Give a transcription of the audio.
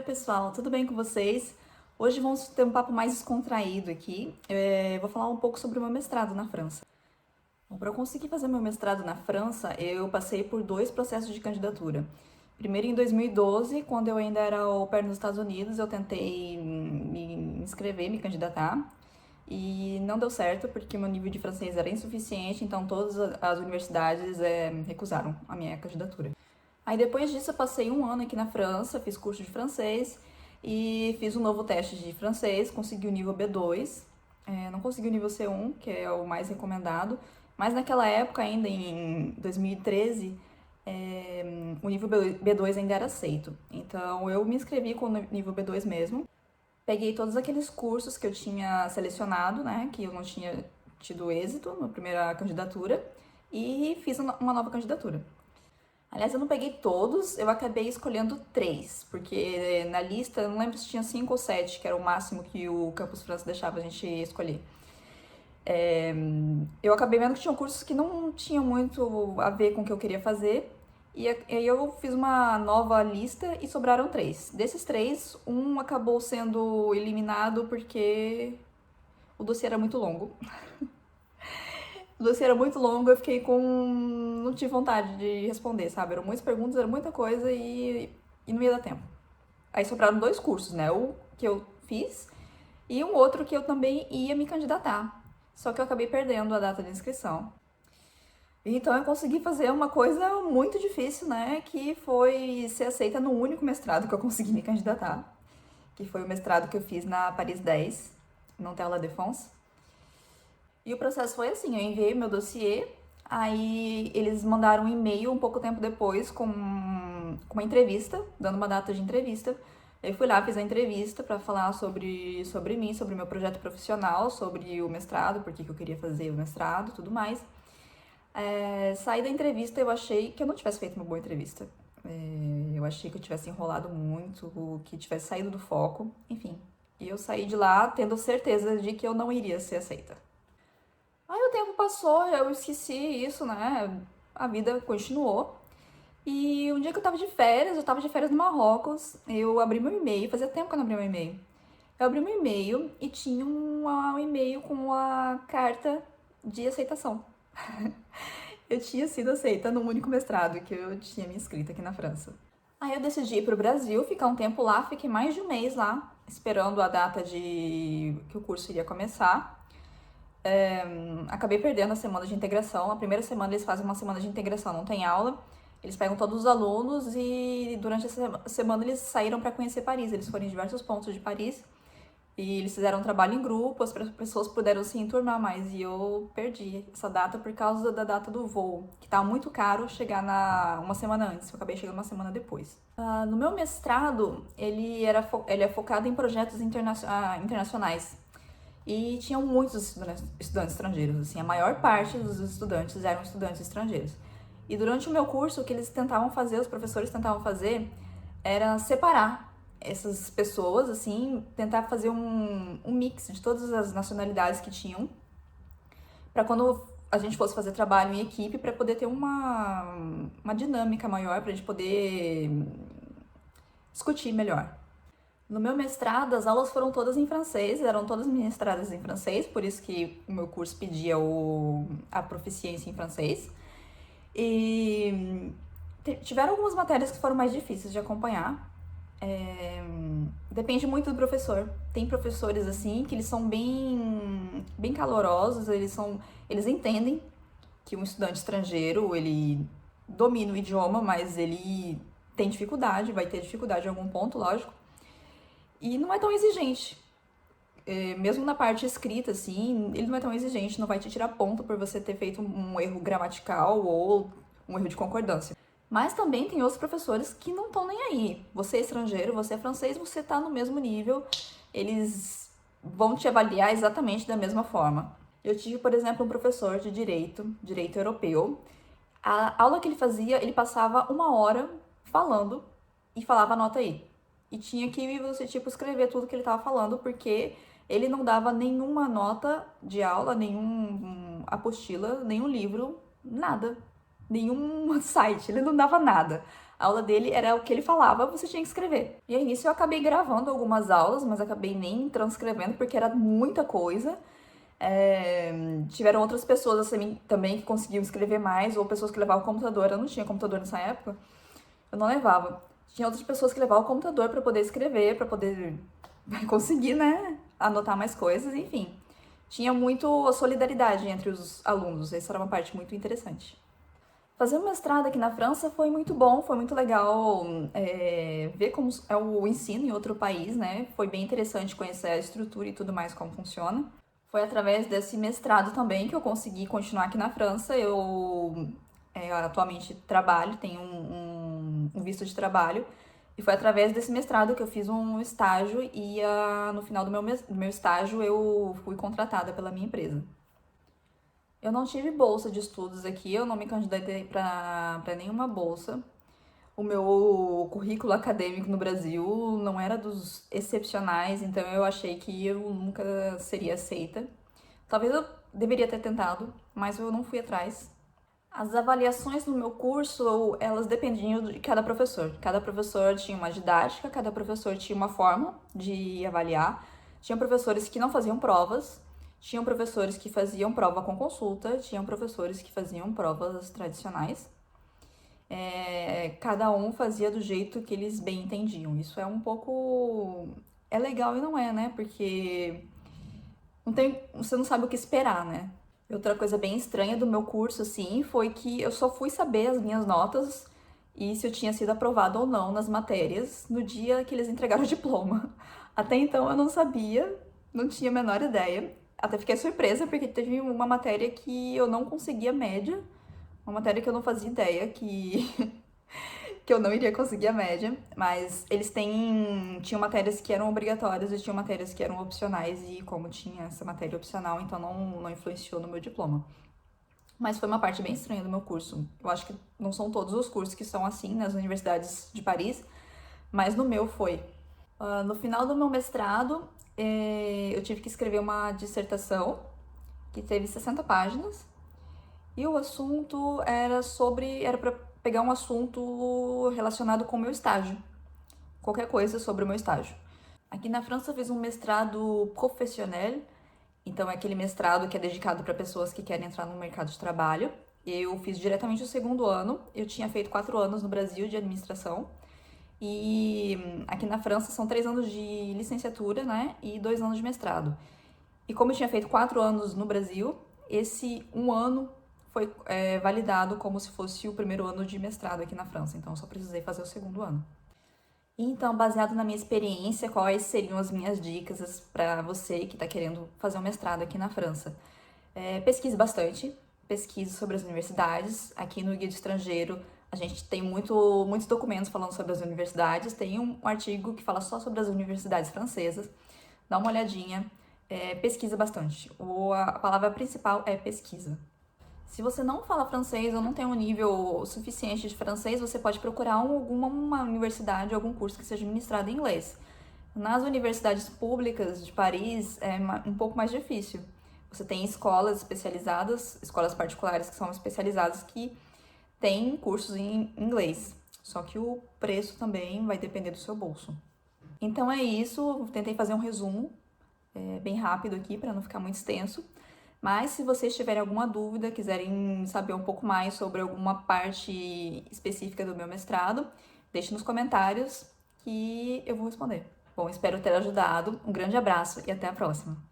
Oi, pessoal, tudo bem com vocês? Hoje vamos ter um papo mais descontraído aqui. Vou falar um pouco sobre o meu mestrado na França. Bom, para eu conseguir fazer meu mestrado na França, eu passei por dois processos de candidatura. Primeiro, em 2012, quando eu ainda era au pair nos Estados Unidos, eu tentei me inscrever, me candidatar, e não deu certo porque meu nível de francês era insuficiente, então todas as universidades recusaram a minha candidatura. Aí depois disso eu passei um ano aqui na França, fiz curso de francês e fiz um novo teste de francês, consegui o nível B2, não consegui o nível C1, que é o mais recomendado, mas naquela época, ainda em 2013, o nível B2 ainda era aceito. Então eu me inscrevi com o nível B2 mesmo, peguei todos aqueles cursos que eu tinha selecionado, né, que eu não tinha tido êxito na primeira candidatura, e fiz uma nova candidatura. Aliás, eu não peguei todos, eu acabei escolhendo 3, porque na lista, eu não lembro se tinha 5 ou 7, que era o máximo que o Campus França deixava a gente escolher. Eu acabei vendo que tinham cursos que não tinham muito a ver com o que eu queria fazer, e aí eu fiz uma nova lista e sobraram 3. Desses 3, um acabou sendo eliminado porque o dossiê era muito longo. O dossiê era muito longo, eu fiquei com... não tive vontade de responder, sabe? Eram muitas perguntas, era muita coisa e não ia dar tempo. Aí sobraram 2 cursos, né? O que eu fiz e um outro que eu também ia me candidatar. Só que eu acabei perdendo a data de inscrição. Então eu consegui fazer uma coisa muito difícil, né? Que foi ser aceita no único mestrado que eu consegui me candidatar. Que foi o mestrado que eu fiz na Paris 10, Nanterre La Défense. E o processo foi assim, eu enviei meu dossiê, aí eles mandaram um e-mail um pouco tempo depois com uma entrevista, dando uma data de entrevista. Eu fui lá, fiz a entrevista para falar sobre mim, sobre o meu projeto profissional, sobre o mestrado, por que eu queria fazer o mestrado e tudo mais. Saí da entrevista, eu achei que eu não tivesse feito uma boa entrevista. Eu achei que eu tivesse enrolado muito, que tivesse saído do foco, enfim. E eu saí de lá tendo certeza de que eu não iria ser aceita. Aí o tempo passou, eu esqueci isso, né? A vida continuou. E um dia que eu tava de férias no Marrocos, eu abri meu e-mail, fazia tempo que eu não abri meu e-mail. Eu abri meu e-mail e tinha um e-mail com a carta de aceitação. Eu tinha sido aceita no único mestrado que eu tinha me inscrito aqui na França. Aí eu decidi ir pro Brasil, ficar um tempo lá, fiquei mais de um mês lá, esperando a data de que o curso iria começar. Acabei perdendo a semana de integração. A primeira semana eles fazem uma semana de integração, não tem aula. Eles pegam todos os alunos e durante essa semana eles saíram para conhecer Paris. Eles foram em diversos pontos de Paris e eles fizeram um trabalho em grupo, as pessoas puderam se enturmar mais. E eu perdi essa data por causa da data do voo, que estava muito caro chegar uma semana antes. Eu acabei chegando uma semana depois. No meu mestrado, ele é focado em projetos internacionais. E tinham muitos estudantes estrangeiros, assim, a maior parte dos estudantes eram estudantes estrangeiros. E durante o meu curso, o que eles tentavam fazer, os professores tentavam fazer, era separar essas pessoas, assim, tentar fazer um mix de todas as nacionalidades que tinham, para quando a gente fosse fazer trabalho em equipe, para poder ter uma dinâmica maior, para a gente poder discutir melhor. No meu mestrado, as aulas foram todas em francês, eram todas ministradas em francês, por isso que o meu curso pedia a proficiência em francês. E tiveram algumas matérias que foram mais difíceis de acompanhar. Depende muito do professor. Tem professores, assim, que eles são bem calorosos, eles entendem que um estudante estrangeiro, ele domina o idioma, mas ele tem dificuldade, vai ter dificuldade em algum ponto, lógico. E não é tão exigente. Mesmo na parte escrita, assim, ele não é tão exigente, não vai te tirar ponto por você ter feito um erro gramatical ou um erro de concordância. Mas também tem outros professores que não estão nem aí. Você é estrangeiro, você é francês, você tá no mesmo nível, eles vão te avaliar exatamente da mesma forma. Eu tive, por exemplo, um professor de direito europeu. A aula que ele fazia, ele passava 1 hora falando e falava anota aí. E tinha que você, tipo, escrever tudo que ele tava falando, porque ele não dava nenhuma nota de aula, nenhum apostila, nenhum livro, nada. nenhum site, ele não dava nada. A aula dele era o que ele falava, você tinha que escrever. E aí nisso eu acabei gravando algumas aulas, mas acabei nem transcrevendo porque era muita coisa. Tiveram outras pessoas assim, também que conseguiam escrever mais, ou pessoas que levavam o computador. Eu não tinha computador nessa época, eu não levava. Tinha outras pessoas que levavam o computador para poder escrever, para poder conseguir, né, anotar mais coisas, enfim. Tinha muito a solidariedade entre os alunos, essa era uma parte muito interessante. Fazer o mestrado aqui na França foi muito bom, foi muito legal ver como é o ensino em outro país, né? Foi bem interessante conhecer a estrutura e tudo mais, como funciona. Foi através desse mestrado também que eu consegui continuar aqui na França. Eu atualmente trabalho, tenho um visto de trabalho. E foi através desse mestrado que eu fiz um estágio e no final do meu estágio eu fui contratada pela minha empresa. Eu não tive bolsa de estudos aqui, eu não me candidatei para nenhuma bolsa. O meu currículo acadêmico no Brasil não era dos excepcionais, então eu achei que eu nunca seria aceita. Talvez eu deveria ter tentado, mas eu não fui atrás. As avaliações no meu curso, elas dependiam de cada professor. Cada professor tinha uma didática, cada professor tinha uma forma de avaliar. Tinha professores que não faziam provas, tinham professores que faziam prova com consulta, tinham professores que faziam provas tradicionais. Cada um fazia do jeito que eles bem entendiam. Isso é um pouco... É legal e não é, né? Porque você não sabe o que esperar, né? Outra coisa bem estranha do meu curso, assim, foi que eu só fui saber as minhas notas e se eu tinha sido aprovada ou não nas matérias no dia que eles entregaram o diploma. Até então eu não sabia, não tinha a menor ideia. Até fiquei surpresa porque teve uma matéria que eu não conseguia média, uma matéria que eu não fazia ideia que eu não iria conseguir a média, mas eles tinham matérias que eram obrigatórias e tinham matérias que eram opcionais, e como tinha essa matéria opcional, então não influenciou no meu diploma. Mas foi uma parte bem estranha do meu curso. Eu acho que não são todos os cursos que são assim nas universidades de Paris, mas no meu foi. No final do meu mestrado, eu tive que escrever uma dissertação que teve 60 páginas, e o assunto era para pegar um assunto relacionado com o meu estágio. Qualquer coisa sobre o meu estágio. Aqui na França eu fiz um mestrado professionnel, então é aquele mestrado que é dedicado para pessoas que querem entrar no mercado de trabalho. Eu fiz diretamente o segundo ano, eu tinha feito 4 anos no Brasil de administração, e aqui na França são 3 anos de licenciatura, né, e 2 anos de mestrado. E como eu tinha feito 4 anos no Brasil, esse um ano foi validado como se fosse o primeiro ano de mestrado aqui na França, então eu só precisei fazer o segundo ano. Então, baseado na minha experiência, quais seriam as minhas dicas para você que está querendo fazer um mestrado aqui na França? Pesquise bastante, pesquise sobre as universidades. Aqui no Guia de Estrangeiro, a gente tem muitos documentos falando sobre as universidades. Tem um artigo que fala só sobre as universidades francesas. Dá uma olhadinha, pesquisa bastante. A palavra principal é pesquisa. Se você não fala francês ou não tem um nível suficiente de francês, você pode procurar uma universidade, algum curso que seja ministrado em inglês. Nas universidades públicas de Paris é um pouco mais difícil. Você tem escolas especializadas, escolas particulares que são especializadas, que têm cursos em inglês. Só que o preço também vai depender do seu bolso. Então é isso, tentei fazer um resumo bem rápido aqui para não ficar muito extenso. Mas se vocês tiverem alguma dúvida, quiserem saber um pouco mais sobre alguma parte específica do meu mestrado, deixe nos comentários que eu vou responder. Bom, espero ter ajudado. Um grande abraço e até a próxima!